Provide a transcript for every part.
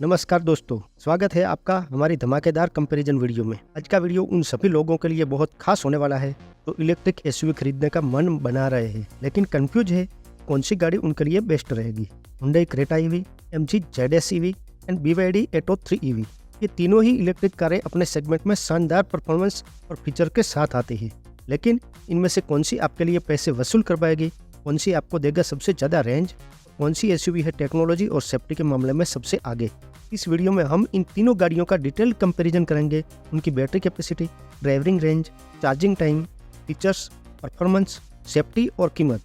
नमस्कार दोस्तों, स्वागत है आपका हमारी धमाकेदार कंपैरिजन वीडियो में। आज का वीडियो उन सभी लोगों के लिए बहुत खास होने वाला है जो इलेक्ट्रिक एसयूवी खरीदने का मन बना रहे हैं लेकिन कंफ्यूज है कौन सी गाड़ी उनके लिए बेस्ट रहेगी। Hyundai Creta EV, MG ZS EV and BYD Atto 3 EV, ये तीनों ही इलेक्ट्रिक कारें अपने सेगमेंट में शानदार परफॉर्मेंस और फीचर के साथ आती है, लेकिन इनमें से कौन सी आपके लिए पैसे वसूल कर पाएगी, कौन सी आपको देगा सबसे ज़्यादा रेंज, कौन सी एसयूवी है टेक्नोलॉजी और सेफ्टी के मामले में सबसे आगे। इस वीडियो में हम इन तीनों गाड़ियों का डिटेल कंपैरिजन करेंगे। उनकी battery capacity, driving range, charging time, features, performance, safety और कीमत,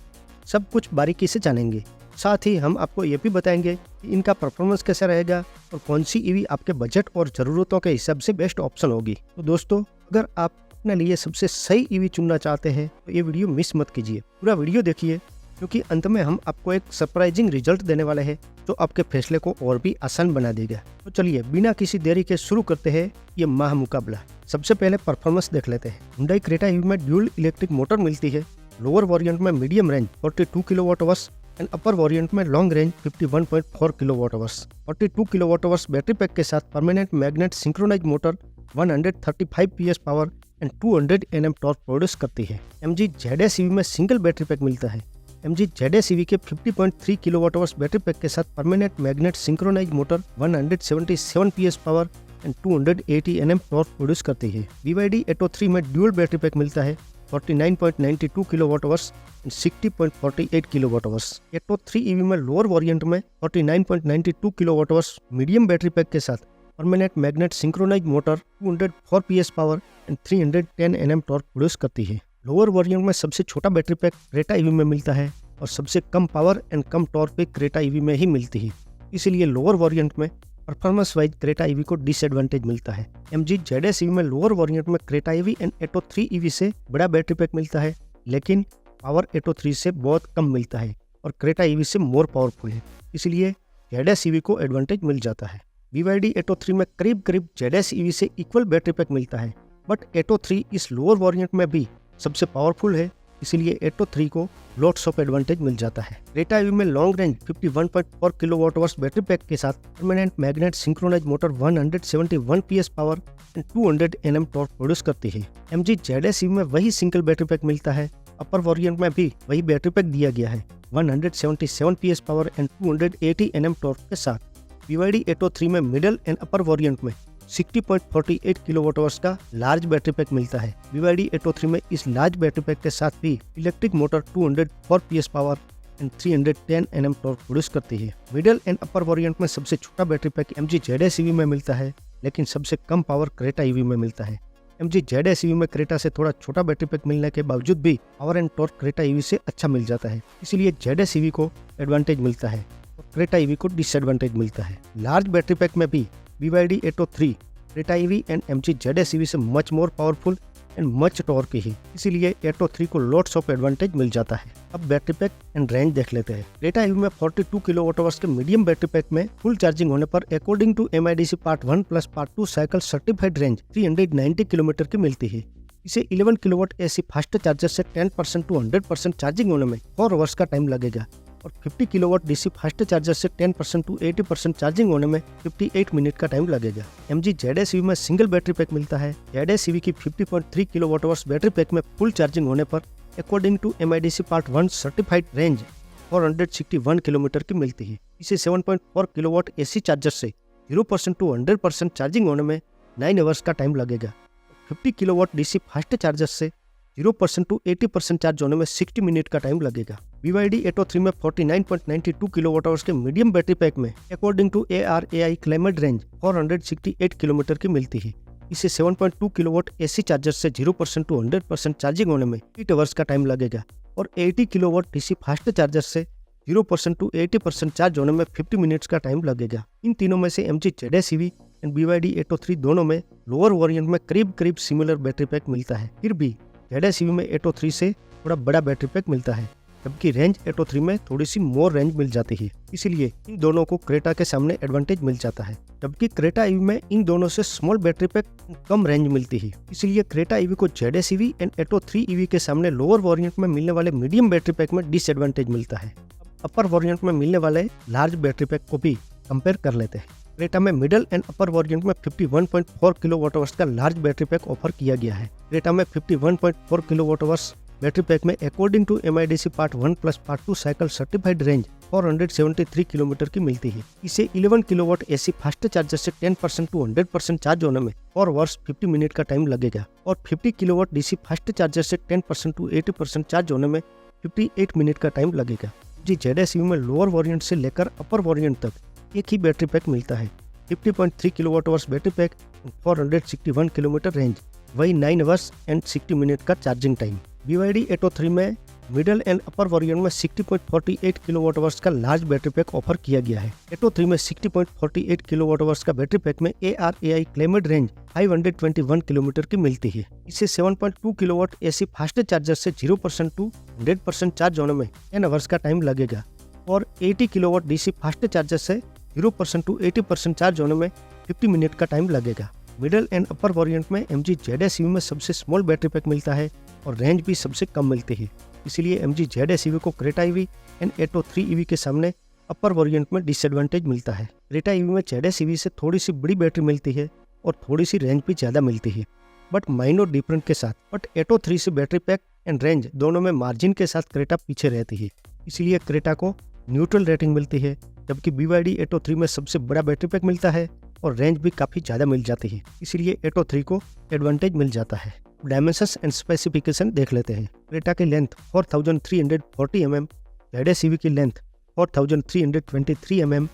सब कुछ बारीकी से जानेंगे। साथ ही हम आपको ये भी बताएंगे कि इनका परफॉर्मेंस कैसा रहेगा और कौन सी ईवी आपके बजट और ज़रूरतों के हिसाब से बेस्ट ऑप्शन होगी। तो दोस्तों, अगर आप अपने लिए सबसे सही ईवी चुनना चाहते हैं तो ये वीडियो मिस मत कीजिए, पूरा वीडियो देखिए, क्योंकि अंत में हम आपको एक सरप्राइजिंग रिजल्ट देने वाले हैं जो आपके फैसले को और भी आसान बना देगा। तो चलिए बिना किसी देरी के शुरू करते हैं ये महामुकाबला। सबसे पहले परफॉर्मेंस देख लेते हैं। Hyundai क्रेटा ईवी में ड्यूल इलेक्ट्रिक मोटर मिलती है। लोअर वेरिएंट में medium range 42 kilowatt hours and upper variant में long range 51.4 kilowatt hours. 42 kilowatt hours battery pack के साथ permanent magnet synchronise motor 135 PS power and 200 Nm torque produce करती है। MG ZS EV में single battery pack मिलता है। MG ZS EV के 50.3 kilowatt hours battery pack के साथ permanent magnet synchronise motor 177 PS power and 280 Nm torque produce करती है। BYD Atto 3 में ड्यूल बैटरी पैक मिलता है। 49.92 kilowatt hours and 60.48 kilowatt hours. Atto 3 EV में लोअर वेरिएंट में 49.92 kilowatt hours medium battery pack के साथ permanent magnet synchronise motor 204 PS power and 310 Nm torque produce करती है। लोअर वेरिएंट में सबसे छोटा बैटरी पैक क्रेटा ईवी में मिलता है और सबसे कम पावर एंड कम टॉर्क पे क्रेटा ईवी में ही मिलती है, इसीलिए लोअर वेरिएंट में परफॉर्मेंस वाइज क्रेटा ईवी को डिसएडवांटेज मिलता है। MG ZS ईवी में लोअर वेरिएंट में Creta EV and Atto 3 EV से बड़ा बैटरी पैक मिलता है, लेकिन पावर Atto 3 से बहुत कम मिलता है और क्रेटा ईवी से मोर पावरफुल है, इसलिए ZS ईवी को एडवांटेज मिल जाता है। BYD Atto 3 में करीब करीब ZS ईवी से इक्वल बैटरी पैक मिलता है, बट Atto 3 इस लोअर वेरिएंट में भी सबसे पावरफुल है, इसीलिए Atto 3 को लॉट्स ऑफ एडवांटेज मिल जाता है। क्रेटा ईवी में long range 51.4 kilowatt hours battery pack के साथ permanent magnet synchronise motor 171 PS power and 200 Nm torque produce करती है। MG ZS ईवी में वही सिंगल बैटरी पैक मिलता है। अपर वेरिएंट में भी वही बैटरी पैक दिया गया है, 177 PS power and 280 Nm torque के साथ। BYD Atto 3 में मिडिल एंड अपर वेरिएंट में 60.48 किलोवाट आवर्स का लार्ज बैटरी पैक मिलता है। BYD Atto 3 में इस लार्ज बैटरी पैक के साथ भी electric motor 204 PS power and 310 Nm torque produce करती है। मिडिल एंड अपर वेरिएंट में सबसे छोटा battery pack MG ZS EV में मिलता है, लेकिन सबसे कम पावर क्रेटा ईवी में मिलता है। MG ZS ईवी में क्रेटा से थोड़ा छोटा बैटरी पैक मिलने के बावजूद भी power and torque Creta EV से अच्छा मिल जाता है, इसीलिए ZS ईवी को एडवांटेज मिलता है और क्रेटा ईवी को डिसएडवांटेज मिलता है। लार्ज बैटरी पैक में भी BYD Atto 3 Creta EV and MG ZS EV से much more powerful and much torque है, इसीलिए Atto 3 को लॉट्स ऑफ एडवांटेज मिल जाता है। अब बैटरी पैक एंड रेंज देख लेते हैं। क्रेटा ईवी में 42 किलोवाट आवर्स के मीडियम बैटरी पैक में फुल चार्जिंग होने पर according to MIDC part 1 plus part 2 cycle certified range 390 kilometre की मिलती है। इसे 11 किलोवाट AC फास्ट चार्जर से 10% टू 100% चार्जिंग होने में 4 आवर्स का टाइम लगेगा और 50 किलोवाट DC फास्ट चार्जर से 10% टू 80% चार्जिंग होने में 58 मिनट का टाइम लगेगा। MG ZS ईवी में सिंगल बैटरी पैक मिलता है। ZS ईवी की 50.3 किलोवाट आवर्स बैटरी पैक में फुल चार्जिंग होने पर according to MIDC part 1 certified range 461 kilometre की मिलती है। इसे 7.4 किलोवाट AC चार्जर से 0% टू 100% चार्जिंग होने में 9 आवर्स का टाइम लगेगा। 50 किलोवाट DC फास्ट चार्जर से 0% टू 80% चार्ज होने में 60 मिनट का टाइम लगेगा। BYD Atto 3 में 49.92 किलोवाट आवर्स के मीडियम बैटरी पैक में according to ARAI claimed range 468 kilometre की मिलती है। इसे 7.2 किलोवाट AC चार्जर से 0% टू 100% चार्जिंग होने में 8 आवर्स का टाइम लगेगा और 80 किलोवाट DC फास्ट चार्जर से 0% टू 80% चार्ज होने में 50 मिनट्स का टाइम लगेगा। इन तीनों में से MG ZS EV and BYD Atto 3 दोनों में लोअर वेरिएंट में करीब करीब सिमिलर बैटरी पैक मिलता है, फिर भी ZS ईवी में Atto 3 से थोड़ा बड़ा बैटरी पैक मिलता है, जबकि रेंज Atto 3 में थोड़ी सी मोर रेंज मिल जाती है, इसीलिए इन दोनों को क्रेटा के सामने एडवांटेज मिल जाता है। जबकि क्रेटा ईवी में इन दोनों से स्मॉल बैटरी पैक कम रेंज मिलती है, इसलिए क्रेटा ईवी को ZS EV and Atto 3 EV के सामने लोअर वेरिएंट में मिलने वाले मीडियम बैटरी पैक में डिसएडवांटेज मिलता है। अपर वेरिएंट में मिलने वाले लार्ज बैटरी पैक को भी कंपेयर कर लेते हैं। क्रेटा में मिडिल एंड अपर वेरिएंट में 51.4 किलोवाट आवर्स का लार्ज बैटरी पैक ऑफर किया गया है। क्रेटा में 51.4 किलोवाट आवर्स बैटरी पैक में according to MIDC part 1 plus part 2 cycle certified range 473 kilometre की मिलती है। इसे 11 किलोवाट AC फास्ट चार्जर से 10% टू 100% चार्ज होने में 4 आवर्स 50 मिनट का टाइम लगेगा और 50 किलोवाट DC फास्ट चार्जर से 10% टू 80% चार्ज होने में 58 मिनट का टाइम लगेगा। जी ZSUV में लोअर वेरिएंट से लेकर अपर वेरिएंट तक एक ही बैटरी पैक मिलता है। 50.3 kilowatt hours battery pack 461 kilometre range, वही 9 आवर्स एंड 60 मिनट का चार्जिंग टाइम। BYD Atto 3 में मिडिल एंड अपर वेरिएंट में 60.48 किलोवाट आवर्स का लार्ज बैटरी पैक ऑफर किया गया है। Atto 3 में 60.48 किलोवाट आवर्स का बैटरी पैक में ARAI क्लेमेड रेंज 521 किलोमीटर की मिलती है। इसे 7.2 किलोवाट AC फास्ट चार्जर से 0% टू 100% चार्ज होने में 10 आवर्स का टाइम लगेगा और 80 किलोवाट DC फास्ट चार्जर से 0% टू 80% चार्ज होने में 50 मिनट का टाइम लगेगा। मिडिल एंड अपर वेरिएंट में MG ZSUV में सबसे स्मॉल बैटरी पैक मिलता है और रेंज भी सबसे कम मिलती है। इसलिए MG ZSUV को Creta EV and Atto 3 EV के सामने अपर वेरिएंट में डिसएडवांटेज मिलता है। क्रेटा EV में ZSUV से थोड़ी सी बड़ी बैटरी मिलती है और थोड़ी सी रेंज भी ज़्यादा मिलती है, बट माइनर डिफरेंट के साथ। बट Atto 3 से बैटरी पैक एंड रेंज दोनों में मार्जिन के साथ क्रेटा पीछे रहती है, इसलिए क्रेटा को न्यूट्रल रेटिंग मिलती है, जबकि BYD Atto 3 में सबसे बड़ा बैटरी पैक मिलता है और रेंज भी काफ़ी ज़्यादा मिल जाती है, इसलिए Atto 3 को एडवांटेज मिल जाता है। डायमेंशंस एंड स्पेसिफिकेशन देख लेते हैं। क्रेटा की लेंथ 4340 mm, ZSUV की लेंथ 4323 mm,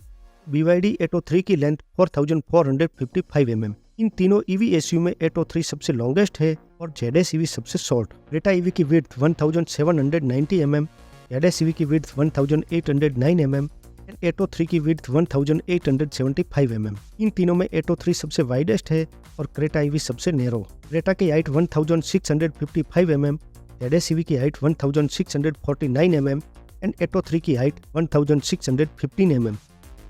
BYD Atto 3 की लेंथ 4455 mm। इन तीनों EV SUV में Atto 3 सबसे लॉन्गेस्ट है और ZSUV सबसे शॉर्ट। क्रेटा EV की विड्थ 1790 mm, ZSUV की विड्थ 1809 mm एंड Atto 3 की विड्थ 1875 mm। इन तीनों में Atto 3 सबसे वाइडेस्ट है और क्रेटा EV सबसे नैरो। क्रेटा की हाइट 1655 mm, ZSUV की हाइट 1649 mm एंड Atto 3 की हाइट 1615 mm।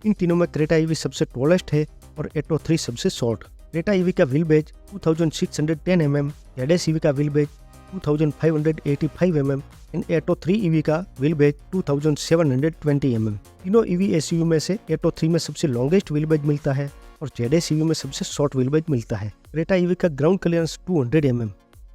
इन तीनों में क्रेटा EV सबसे टॉलेस्ट है और Atto 3 सबसे शॉर्ट। क्रेटा EV का व्हील बेज 2610 mm, ZSUV का wheel base 2585 mm and Atto 3 EV का व्हील बेज 2720 mm। तीनों EV SUV में से Atto 3 में सबसे लॉन्गेस्ट व्हील बेज मिलता है और ZSUV में सबसे शॉर्ट व्हील बेज मिलता है। क्रेटा EV का ग्राउंड क्लियरेंस 200 mm,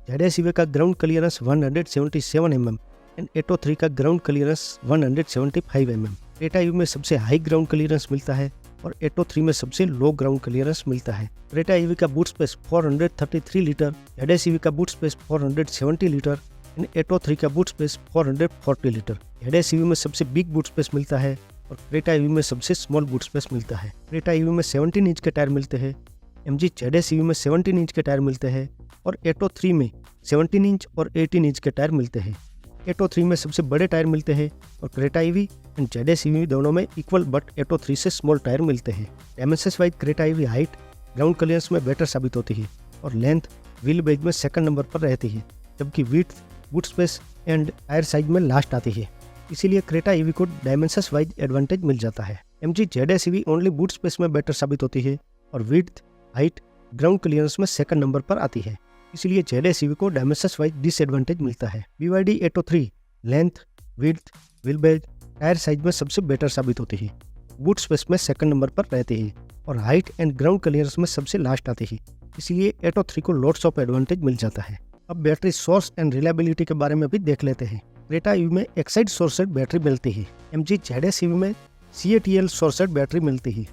ZSUV का ground clearance 177 mm and Atto 3 का ground clearance 175 mm। Creta EV में सबसे हाई ग्राउंड क्लियरेंस मिलता है और Atto 3 में सबसे लो ग्राउंड क्लियरेंस मिलता है। क्रेटा EV का बूट स्पेस 433 लीटर, ZSUV का boot space 470 litre and Atto 3 का बूट स्पेस 440 लीटर। ZSUV में सबसे बिग बूट स्पेस मिलता है और क्रेटा EV में सबसे स्मॉल बूट स्पेस मिलता है। क्रेटा EV में 17 इंच के टायर मिलते हैं, MG ZSUV में 17 इंच के टायर मिलते हैं और Atto 3 में 17 इंच और 18 इंच के टायर मिलते हैं। Atto 3 में सबसे बड़े टायर मिलते हैं और क्रेटा EV एंड ZSUV दोनों में इक्वल बट Atto 3 से स्मॉल टायर मिलते हैं। Dimensions wise Creta EV height ground clearance में बेटर साबित होती है और लेंथ व्हील बेज में सेकंड नंबर पर रहती है, जबकि width boot space and tyre size में लास्ट आती है। इसीलिए क्रेटा EV को डायमेंशंस वाइज एडवांटेज मिल जाता है। MG ZSUV only boot space में बेटर साबित होती है और विड्थ हाइट ग्राउंड क्लियरेंस में सेकंड नंबर पर आती है, इसलिए ZSUV को डायमेंशंस वाइज डिसएडवांटेज मिलता है। BYD Atto 3 length, width, wheel base, tyre size में सबसे बेटर साबित होती है, बूट स्पेस में सेकंड नंबर पर रहती है और हाइट एंड ग्राउंड क्लियरेंस में सबसे लास्ट आती है, इसलिए Atto 3 को लॉट्स ऑफ एडवांटेज मिल जाता है। अब बैटरी सोर्स एंड रिलायबिलिटी के बारे में भी देख लेते हैं। क्रेटा EV में एक्साइड सोर्सेड बैटरी मिलती है, MG ZSUV में CATL सोर्सेड बैटरी मिलती है।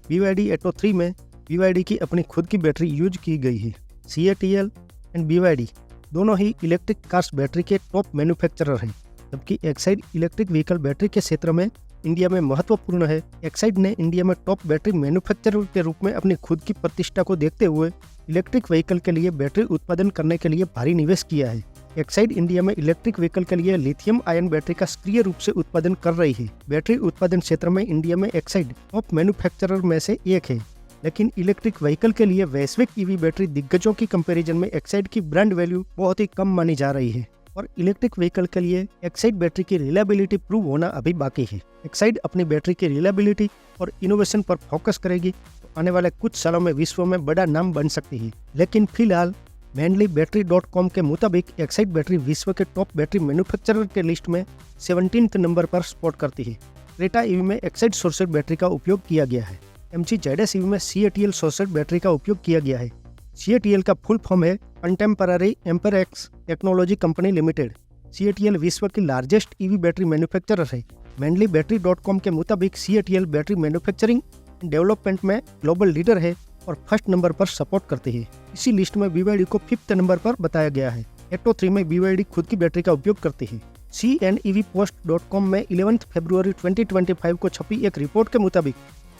BYD Atto 3 में BYD की अपनी खुद की बैटरी यूज की गई है। CATL एंड BYD दोनों ही इलेक्ट्रिक कार्स बैटरी के टॉप मैन्युफैक्चरर हैं, जबकि एक्साइड इलेक्ट्रिक व्हीकल बैटरी के क्षेत्र में इंडिया में महत्वपूर्ण है। एक्साइड ने इंडिया में टॉप बैटरी मैन्युफैक्चरर के रूप में अपनी खुद की प्रतिष्ठा को देखते हुए इलेक्ट्रिक व्हीकल के लिए बैटरी उत्पादन करने के लिए भारी निवेश किया है। एक्साइड इंडिया में इलेक्ट्रिक व्हीकल के लिए लिथियम आयन बैटरी का सक्रिय रूप से उत्पादन कर रही है। बैटरी उत्पादन क्षेत्र में इंडिया में एक्साइड टॉप मैन्युफैक्चरर में से एक है, लेकिन इलेक्ट्रिक व्हीकल के लिए वैश्विक EV बैटरी दिग्गजों की कंपैरिजन में एक्साइड की ब्रांड वैल्यू बहुत ही कम मानी जा रही है और इलेक्ट्रिक व्हीकल के लिए एक्साइड बैटरी की रिलायबिलिटी प्रूव होना अभी बाकी है। एक्साइड अपनी बैटरी की रिलायबिलिटी और इनोवेशन पर फोकस करेगी तो आने वाले कुछ सालों में विश्व में बड़ा नाम बन सकती है, लेकिन फिलहाल मैनली बैटरी.com के मुताबिक एक्साइड बैटरी विश्व के टॉप बैटरी मैन्युफैक्चरर के लिस्ट में 17th नंबर पर स्पॉट करती है। क्रेटा EV में एक्साइड सोर्सेड बैटरी का उपयोग किया गया है। MG ZS EV में CATL सोर्सेड बैटरी का उपयोग किया गया है। CATL का फुल फॉर्म है contemporary Amperex technology company limited. CATL विश्व की लार्जेस्ट EV बैटरी मैन्युफैक्चरर है। मैनली बैटरी.com के मुताबिक CATL battery manufacturing and development में ग्लोबल लीडर है और फर्स्ट नंबर पर सपोर्ट करती है। इसी लिस्ट में BYD को 5th नंबर पर बताया गया है। एटो 3 में BYD खुद की बैटरी का उपयोग करती है। CNEVPost.com में 11 फरवरी 2025 को छपी एक रिपोर्ट के मुताबिक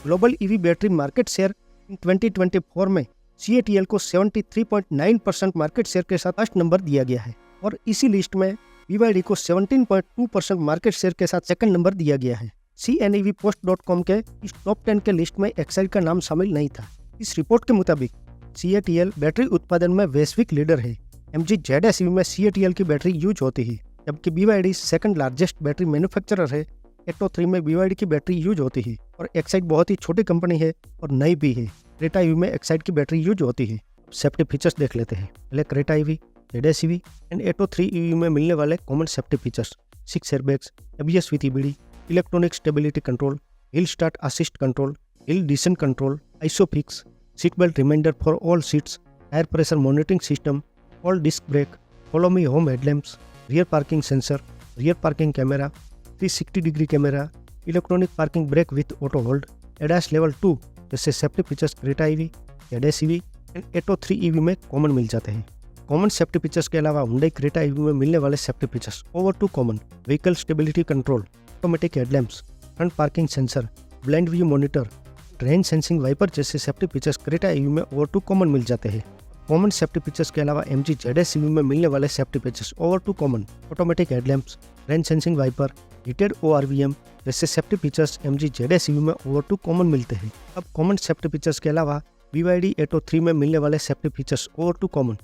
global EV battery market share in 2024 में CATL को 73.9% मार्केट शेयर के साथ फर्स्ट नंबर दिया गया है और इसी लिस्ट में BYD को 17.2% मार्केट शेयर के साथ सेकंड नंबर दिया गया है। CNEVPost.com के इस टॉप 10 के लिस्ट में एक्साइड का नाम शामिल नहीं था। इस रिपोर्ट के मुताबिक CATL बैटरी उत्पादन में वैश्विक लीडर है। MG ZS EV में CATL की बैटरी यूज होती है, जबकि BYD second largest battery manufacturer है। एटो 3 में BYD की बैटरी यूज होती है और एक्साइड बहुत ही छोटी कंपनी है और नई भी है। क्रेटा EV में एक्साइड की बैटरी यूज होती है। सेफ्टी फीचर्स देख लेते हैं। पहले Creta EV, ZS EV and Atto 3 EV में मिलने वाले common safety features: 6 airbags, ABS with EBD, electronic stability control, hill start assist control, hill descent control, Isofix, seat belt reminder for all seats, tyre pressure monitoring system, all disc brake, follow me home headlamps, rear parking sensor, rear parking camera, 360 degree camera, electronic parking brake with auto hold, ADAS level 2 जैसे safety features Creta EV, ZS EV and Atto 3 EV में common मिल जाते हैं। Common safety features के अलावा Hyundai Creta EV में मिलने वाले safety features over to common: vehicle stability control, automatic headlamps, front parking sensor, blind view monitor, rain sensing wiper जैसे सेफ्टी फीचर्स क्रेटा EV में ओवर टू कॉमन मिल जाते हैं। कॉमन सेफ्टी फीचर्स के अलावा MG ZS EV में मिलने वाले safety features over to common: automatic headlamps, rain sensing wiper, heated ORVM जैसे safety features MG ZS EV में ओवर टू कॉमन मिलते हैं। अब कॉमन सेफ्टी फीचर्स के अलावा BYD एटो 3 में मिलने वाले safety features over to common: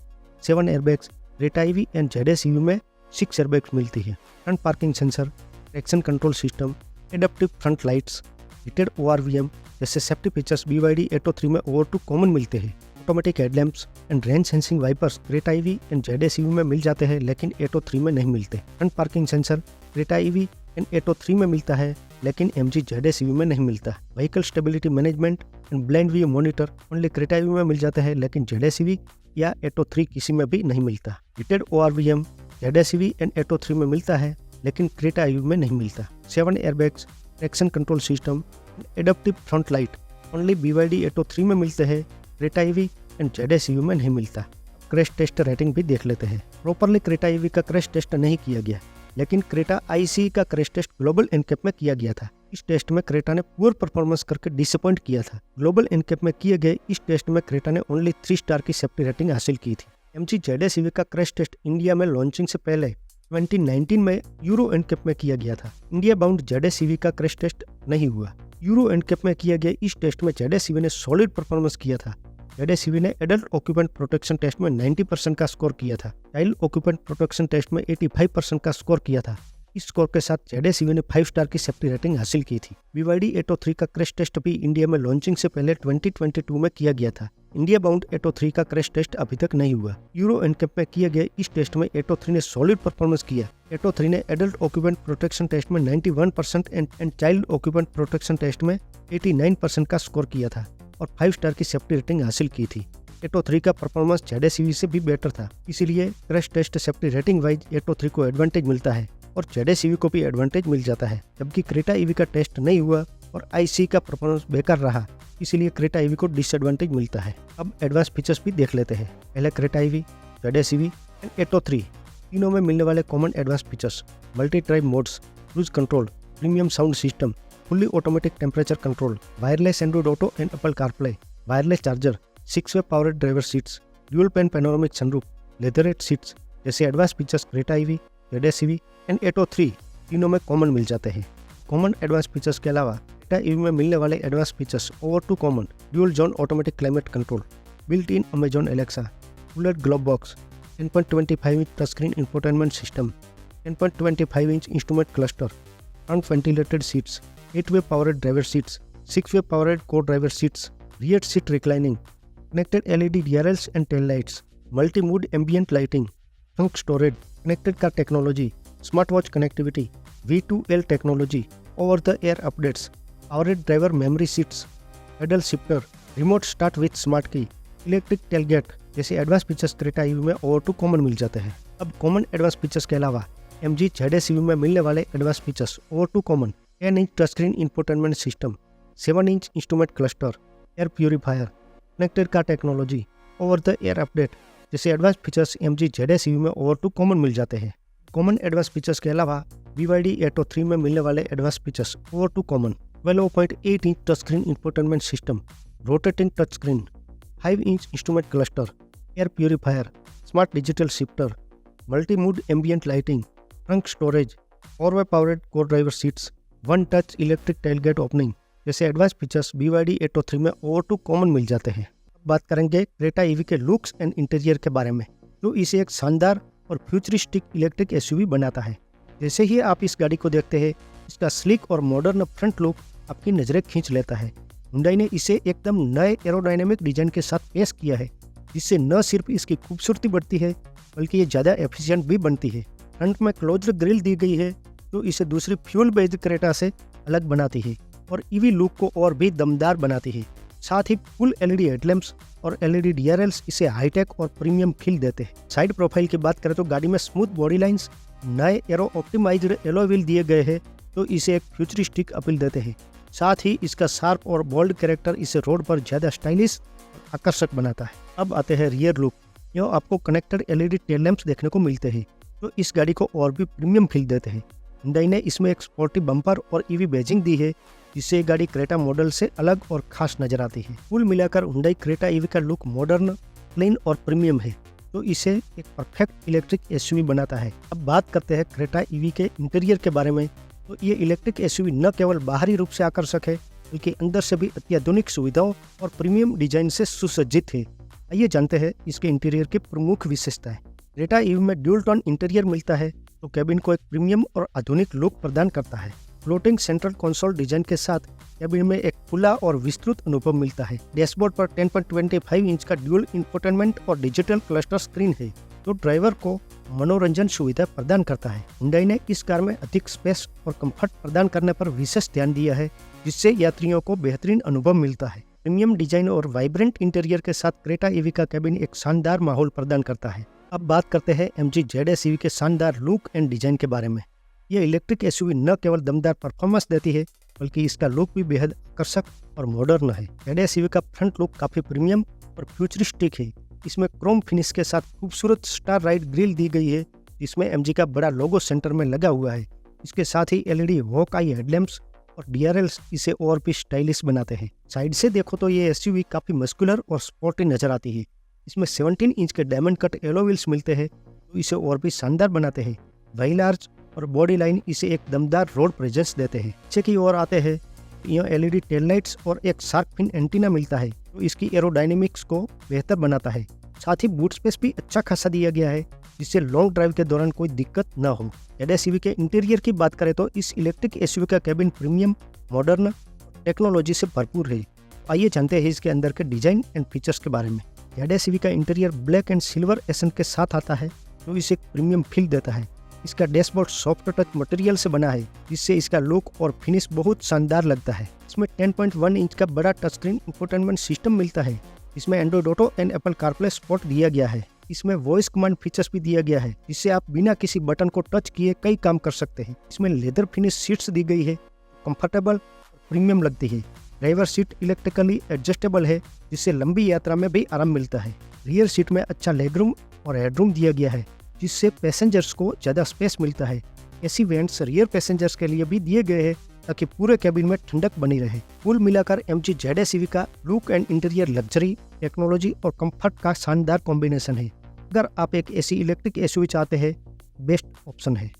7 airbags, Creta EV and ZS EV में 6 एयरबैग्स मिलती है। Front parking sensor, traction control system, adaptive front lights, heated ORVM जैसे सेफ्टी फीचर्स BYD एटो 3 में ओवर टू कॉमन मिलते हैं। Automatic headlamps and rain sensing wipers Creta EV and ZS EV में मिल जाते हैं लेकिन एटो 3 में नहीं मिलते। Front parking sensor Creta EV and Atto 3 में मिलता है लेकिन MG ZS EV में नहीं मिलता। Vehicle stability management and blind view monitor only Creta EV में मिल जाता है लेकिन ZS EV या एटो 3 किसी में भी नहीं मिलता। Heated ORVM ZS EV and Atto 3 में मिलता है लेकिन क्रेटा EV में नहीं मिलता। 7 airbags, traction control system, adaptive front light only BYD Atto 3 में मिलते हैं, Creta EV and ZS EV में नहीं मिलता। क्रैश टेस्ट रेटिंग भी देख लेते हैं। प्रॉपरली क्रेटा EV का क्रैश टेस्ट नहीं किया गया लेकिन क्रेटा ICE का क्रैश टेस्ट ग्लोबल एनकैप में किया गया था। इस टेस्ट में क्रेटा ने पुअर परफॉर्मेंस करके डिसअपॉइंट किया था। ग्लोबल एनकैप में किए गए इस टेस्ट में क्रेटा ने ओनली 3 स्टार की सेफ्टी रेटिंग हासिल की थी। MG ZS EV का क्रैश टेस्ट इंडिया में लॉन्चिंग से पहले 2019 में यूरो एनकैप में किया गया था। इंडिया बाउंड ZS EV का क्रैश टेस्ट नहीं हुआ। यूरो एनकैप में किया गया इस टेस्ट में ZS EV ने सॉलिड परफॉर्मेंस किया था। ZS EV ने एडल्ट ऑक्यूपेंट प्रोटेक्शन टेस्ट में 90% का स्कोर किया था। चाइल्ड ऑक्यूपेंट प्रोटेक्शन टेस्ट में 85% का स्कोर किया था। इस स्कोर के साथ ZS EV ने 5 स्टार की सेफ्टी रेटिंग हासिल की थी। BYD एटो 3 का क्रैश टेस्ट भी इंडिया में लॉन्चिंग से पहले 2022 में किया गया था। इंडिया बाउंड एटो 3 का क्रैश टेस्ट अभी तक नहीं हुआ। यूरो एनकैप में किए गए इस टेस्ट में एटो 3 ने सॉलिड परफॉर्मेंस किया। एटो 3 ने एडल्ट ऑक्यूपेंट प्रोटेक्शन टेस्ट में 91% and child occupant protection test में 89% का स्कोर किया था और 5 स्टार की सेफ्टी रेटिंग हासिल की थी। एटो 3 का परफॉर्मेंस ZS EV से भी बेटर था, इसीलिए crash test safety rating wise Atto 3 को एडवांटेज मिलता है और ZS EV को भी एडवांटेज मिल जाता है, जबकि क्रेटा EV का टेस्ट नहीं हुआ और ICE का परफॉर्मेंस बेकार रहा, इसीलिए क्रेटा EV को डिसएडवांटेज मिलता है। अब एडवांस फीचर्स भी देख लेते हैं। पहले Creta EV, ZS EV and Atto 3 तीनों में मिलने वाले common advance features: multi drive modes, cruise control, premium sound system, fully automatic temperature control, wireless Android auto and Apple CarPlay, wireless charger, 6 way powered driver seats, dual pan panoramic sunroof, leatherette seats जैसे advance features Creta EV, ZS EV and Atto 3 तीनों में common मिल जाते हैं। Common advance features के अलावा Creta EV में मिलने वाले advance features over to common: dual zone automatic climate control, built in Amazon Alexa, cooler glove box, 10.25 inch touch screen infotainment system, 10.25 inch instrument cluster, front ventilated seats, 8 way powered driver seats, 6 way powered co driver seats, rear seat reclining, connected LED DRLs and tail lights, multi mood ambient lighting, trunk storage, connected car technology, smart watch connectivity, V2L technology, over the air updates, powered driver memory seats, pedal shifter, remote start with smart की, electric tailgate जैसे advance features Creta EV में over to common मिल जाते हैं। अब common advance features के अलावा MG ZS EV में मिलने वाले advance features over to common 10 inch touch screen infotainment system, 7 inch instrument cluster, air purifier, connected car technology, over the air update जैसे advance features MG ZS EV में over to common मिल जाते हैं। Common advance features के अलावा BYD Atto 3 में मिलने वाले advance features over to common 12.8 inch touch screen infotainment system, rotating touch screen, 5 inch instrument cluster, air purifier, smart digital shifter, multi mood ambient lighting, trunk storage, 4-way powered co driver seats, one touch electric tailgate opening जैसे advance features BYD Atto 3 में over to common मिल जाते हैं। अब बात करेंगे Creta EV के looks and interior के बारे में, जो इसे एक शानदार और फ्यूचरिस्टिक इलेक्ट्रिक SUV बनाता है। जैसे ही आप इस गाड़ी को देखते हैं, इसका स्लिक और मॉडर्न फ्रंट लुक आपकी नज़रें खींच लेता है। हुंडई ने इसे एकदम नए एरोडायनेमिक डिजाइन के साथ पेश किया है, जिससे न सिर्फ इसकी खूबसूरती बढ़ती है बल्कि ये ज़्यादा एफिशिएंट भी बनती है। फ्रंट में क्लोज्ड ग्रिल दी गई है जो इसे दूसरी फ्यूल बेस्ड क्रेटा से अलग बनाती है और ईवी लुक को और भी दमदार बनाती है। साथ ही फुल LED हेडलैम्प्स और LED DRLs इसे हाईटेक और प्रीमियम फील देते हैं। साइड प्रोफाइल की बात करें तो गाड़ी में स्मूथ बॉडी लाइंस, नए एरो ऑप्टिमाइज्ड एलॉय व्हील दिए गए हैं तो इसे एक फ्यूचरिस्टिक अपील देते हैं। साथ ही इसका शार्प और बोल्ड कैरेक्टर इसे रोड पर ज़्यादा स्टाइलिश और आकर्षक बनाता है। अब आते हैं रियर लुक। यह आपको कनेक्टेड LED टेल लैंप्स देखने को मिलते हैं जो इस गाड़ी को और भी प्रीमियम फील देते हैं। हुंडई ने इसमें एक स्पोर्टी बम्पर और ईवी बैजिंग दी है, जिससे ये गाड़ी क्रेटा मॉडल से अलग और खास नजर आती है। कुल मिलाकर हुंडई क्रेटा ईवी का लुक मॉडर्न, क्लीन और प्रीमियम है, तो इसे एक परफेक्ट इलेक्ट्रिक SUV बनाता है। अब बात करते हैं क्रेटा ईवी के इंटीरियर के बारे में। तो ये इलेक्ट्रिक SUV न केवल बाहरी रूप से आकर्षक है, बल्कि अंदर से भी अत्याधुनिक सुविधाओं और प्रीमियम डिजाइन से सुसज्जित है। आइए जानते हैं इसके इंटीरियर की प्रमुख विशेषताएं। क्रेटा ईवी में ड्यूल टोन इंटीरियर मिलता है, तो कैबिन को एक प्रीमियम और आधुनिक लुक प्रदान करता है। फ्लोटिंग सेंट्रल कंसोल डिजाइन के साथ कैबिन में एक खुला और विस्तृत अनुभव मिलता है। डैशबोर्ड पर 10.25 इंच का ड्यूल इंफोटेनमेंट और डिजिटल क्लस्टर स्क्रीन है, जो ड्राइवर को मनोरंजन सुविधा प्रदान करता है। हुंडई ने इस कार में अधिक स्पेस और कंफर्ट प्रदान करने पर विशेष ध्यान दिया है, जिससे यात्रियों को बेहतरीन अनुभव मिलता है। प्रीमियम डिजाइन और वाइब्रेंट इंटीरियर के साथ क्रेटा ईवी का कैबिन एक शानदार माहौल प्रदान करता है। अब बात करते हैं MG ZS ईवी के शानदार लुक एंड डिजाइन के बारे में। यह इलेक्ट्रिक SUV न केवल दमदार परफॉर्मेंस देती है, बल्कि इसका लुक भी बेहद आकर्षक और मॉडर्न है। ZS ईवी का फ्रंट लुक काफी प्रीमियम और फ्यूचरिस्टिक है। इसमें क्रोम फिनिश के साथ खूबसूरत स्टार राइट ग्रिल दी गई है, जिसमें MG का बड़ा लोगो सेंटर में लगा हुआ है। इसके साथ ही LED वॉक आई हेडलैम्प्स और DRLs इसे और भी स्टाइलिश बनाते हैं। साइड से देखो तो ये SUV काफी मस्कुलर और स्पोर्टी नजर आती है। इसमें 17 इंच के डायमंड कट एलो व्हील्स मिलते हैं, तो इसे और भी शानदार बनाते हैं। व्हील आर्च और बॉडी लाइन इसे एक दमदार रोड प्रेजेंस देते हैं। पीछे की ओर आते हैं, यहाँ LED टेल लाइट्स और एक शार्क फिन एंटीना मिलता है, तो इसकी एरोडायनेमिक्स को बेहतर बनाता है। साथ ही बूट स्पेस भी अच्छा खासा दिया गया है, जिससे लॉन्ग ड्राइव के दौरान कोई दिक्कत न हो। ZS ईवी के इंटीरियर की बात करें तो इस इलेक्ट्रिक SUV का कैबिन प्रीमियम, मॉडर्न, टेक्नोलॉजी से भरपूर है। आइए जानते हैं इसके अंदर के डिजाइन एंड फीचर्स के बारे में। ZS ईवी का interior black and silver accent के साथ आता है, जो इसे प्रीमियम फील देता है। इसका डैशबोर्ड सॉफ्ट टच मटेरियल से बना है, जिससे इसका लुक और फिनिश बहुत शानदार लगता है। इसमें 10.1 इंच का बड़ा टच स्क्रीन इंफोटेनमेंट सिस्टम मिलता है, इसमें Android auto and Apple CarPlay support दिया गया है। इसमें वॉइस कमांड फीचर्स भी दिया गया है, जिससे आप बिना किसी बटन को टच किए कई काम कर सकते हैं। इसमें लेदर फिनिश सीट्स दी गई है, कंफर्टेबल और प्रीमियम लगती है। ड्राइवर सीट इलेक्ट्रिकली एडजस्टेबल है, जिससे लंबी यात्रा में भी आराम मिलता है। रियर सीट में अच्छा लेगरूम और हेडरूम दिया गया है, जिससे पैसेंजर्स को ज़्यादा स्पेस मिलता है। एसी वेंट्स रियर पैसेंजर्स के लिए भी दिए गए हैं, ताकि पूरे कैबिन में ठंडक बनी रहे। कुल मिलाकर MG ZS ईवी का look and interior luxury, technology और कंफर्ट का शानदार कॉम्बिनेशन है। अगर आप एक ऐसी इलेक्ट्रिक SUV चाहते हैं, बेस्ट ऑप्शन है।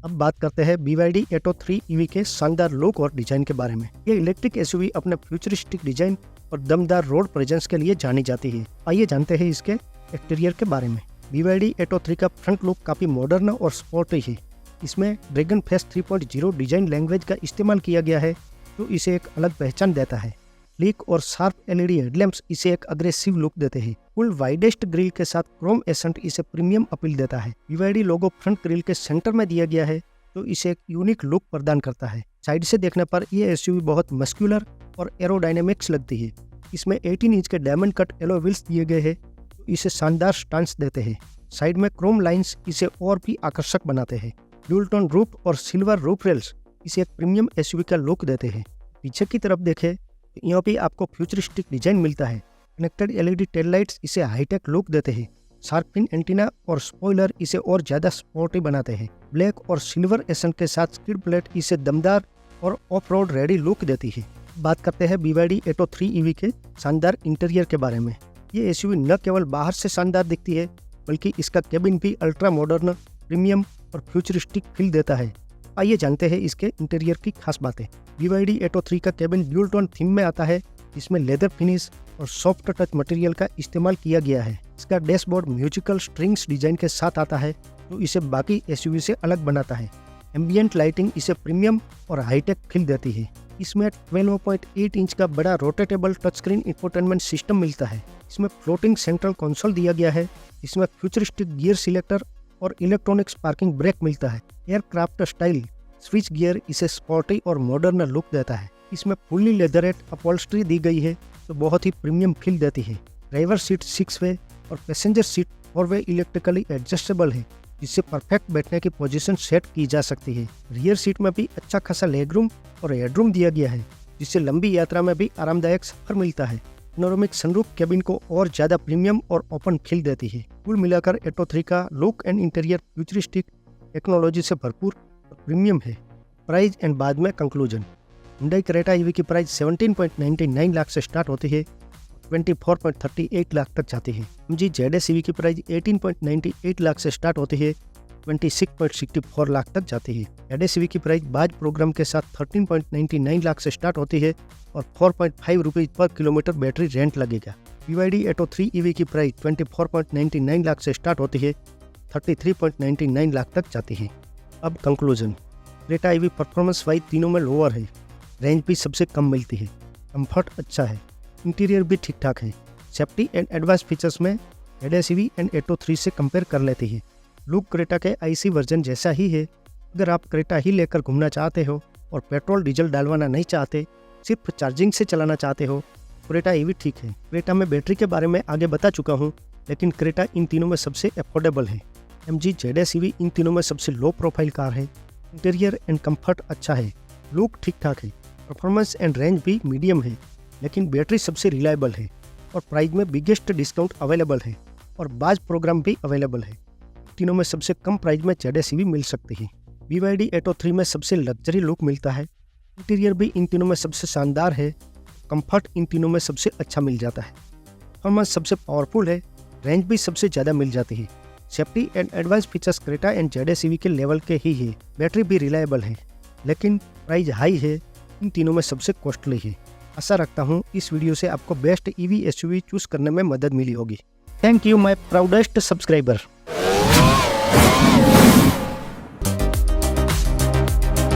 अब बात करते हैं BYD Atto 3 ईवी के शानदार लुक और डिजाइन के बारे में। ये इलेक्ट्रिक SUV अपने फ्यूचरिस्टिक डिजाइन और दमदार रोड प्रेजेंस के लिए जानी जाती है। आइए जानते हैं इसके एक्सटीरियर के बारे में। BYD Atto 3 का फ्रंट लुक काफी मॉडर्न और स्पोर्टी है। इसमें ड्रैगन फेस 3.0 डिजाइन लैंग्वेज का इस्तेमाल किया गया है, जो इसे एक अलग पहचान देता है। स्लीक और शार्प LED हेडलैम्प्स इसे एक अग्रेसिव लुक देते हैं। फुल वाइडेस्ट ग्रिल के साथ क्रोम एसेंट इसे प्रीमियम अपील देता है। BYD लोगो फ्रंट ग्रिल के सेंटर में दिया गया है, तो इसे एक यूनिक लुक प्रदान करता है। साइड से देखने पर ये एसयूवी बहुत मस्कुलर और एरोडायनेमिक्स लगती है। इसमें 18 इंच के डायमंड कट एलो व्हील्स दिए गए हैं, तो इसे शानदार स्टांस देते हैं। साइड में क्रोम लाइंस इसे और भी आकर्षक बनाते हैं। ड्यूल टोन रूफ और सिल्वर रूफ रेल्स इसे एक प्रीमियम एसयूवी का लुक देते हैं। पीछे की तरफ देखें तो यहाँ भी आपको फ्यूचरिस्टिक डिजाइन मिलता है। कनेक्टेड एलईडी टेल लाइट्स इसे हाईटेक लुक देते हैं। शार्क फिन एंटीना और स्पॉइलर इसे और ज्यादा स्पोर्टी बनाते हैं। ब्लैक और सिल्वर एसेंट के साथ स्किड प्लेट इसे दमदार और ऑफ रोड रेडी लुक देती है। बात करते हैं BYD Atto 3 EV के शानदार इंटीरियर के बारे में। ये एसयूवी न केवल बाहर से शानदार दिखती है, बल्कि इसका केबिन भी अल्ट्रा मॉडर्न, प्रीमियम और फ्यूचरिस्टिक फील देता है। आइए जानते हैं इसके इंटीरियर की खास बातें। BYD Atto 3 का केबिन ड्यूल टोन थीम में आता है, जिसमें लेदर फिनिश और सॉफ्ट टच मटेरियल का इस्तेमाल किया गया है। इसका डैशबोर्ड म्यूजिकल स्ट्रिंग्स डिजाइन के साथ आता है, जो इसे बाकी एसयूवी से अलग बनाता है। एम्बियंट लाइटिंग इसे प्रीमियम और हाईटेक फील देती है। इसमें 12.8 इंच का बड़ा rotatable touch screen infotainment system मिलता है। इसमें फ्लोटिंग सेंट्रल कंसोल दिया गया है। इसमें फ्यूचरिस्टिक गियर सिलेक्टर और इलेक्ट्रॉनिक स्पार्किंग ब्रेक मिलता है। एयरक्राफ्ट स्टाइल स्विच गियर इसे स्पोर्टी और मॉडर्न लुक देता है। इसमें फुल्ली लेदरेट अपॉल्स्ट्री दी गई है, जो बहुत ही प्रीमियम फील देती है। ड्राइवर सीट 6 वे और पैसेंजर सीट 4 वे इलेक्ट्रिकली एडजस्टेबल है, जिससे परफेक्ट बैठने की पोजीशन सेट की जा सकती है। रियर सीट में भी अच्छा खासा लेगरूम और हेडरूम दिया गया है, जिससे लंबी यात्रा में भी आरामदायक सफर मिलता है। पैनोरामिक सनरूफ केबिन को और ज्यादा प्रीमियम और ओपन फील देती है। कुल मिलाकर Atto 3 का look and interior futuristic technology से भरपूर और प्रीमियम है। प्राइस एंड बाद में कंक्लूजन। Hyundai Creta EV की प्राइस 17.99 लाख से स्टार्ट होती है, 24.38 लाख तक जाती है। MG ZS EV की प्राइस 18.98 लाख से स्टार्ट होती है, 26.64 लाख तक जाती है। ZS EV की प्राइस बाज प्रोग्राम के साथ 13.99 लाख से स्टार्ट होती है और 4.5 रुपीज़ पर किलोमीटर बैटरी रेंट लगेगा। BYD Atto 3 EV की प्राइस 24.99 लाख से स्टार्ट होती है, 33.99 लाख तक जाती है। अब conclusion. Creta EV performance wise तीनों में लोअर है, रेंज भी सबसे कम मिलती है, कंफर्ट अच्छा है, इंटीरियर भी ठीक ठाक है। सेफ्टी एंड एडवांस फीचर्स में ZS EV एंड Atto 3 से कंपेयर कर लेती है। लुक क्रेटा के IC वर्जन जैसा ही है। अगर आप क्रेटा ही लेकर घूमना चाहते हो और पेट्रोल डीजल डालवाना नहीं चाहते, सिर्फ चार्जिंग से चलाना चाहते हो, क्रेटा EV ठीक है। क्रेटा में बैटरी के बारे में आगे बता चुका हूँ, लेकिन क्रेटा इन तीनों में सबसे अफोर्डेबल है। MG ZS EV इन तीनों में सबसे लो प्रोफाइल कार है। इंटीरियर एंड कंफर्ट अच्छा है, लुक ठीक ठाक है, परफॉर्मेंस एंड रेंज भी मीडियम है, लेकिन बैटरी सबसे रिलायबल है और प्राइस में बिगेस्ट डिस्काउंट अवेलेबल है और बाज प्रोग्राम भी अवेलेबल है। तीनों में सबसे कम प्राइस में ZS EV मिल सकती है। BYD Atto 3 में सबसे लग्जरी लुक मिलता है। इंटीरियर भी इन तीनों में सबसे शानदार है। कंफर्ट इन तीनों में सबसे अच्छा मिल जाता है। परफॉर्मेंस सबसे पावरफुल है, रेंज भी सबसे ज़्यादा मिल जाती है। Safety and advance features Creta and ZS EV के लेवल के ही है। बैटरी भी रिलायबल है, लेकिन प्राइस हाई है, इन तीनों में सबसे कॉस्टली है। आशा रखता हूँ इस वीडियो से आपको बेस्ट EV SUV चूज करने में मदद मिली होगी। Thank you my proudest subscriber.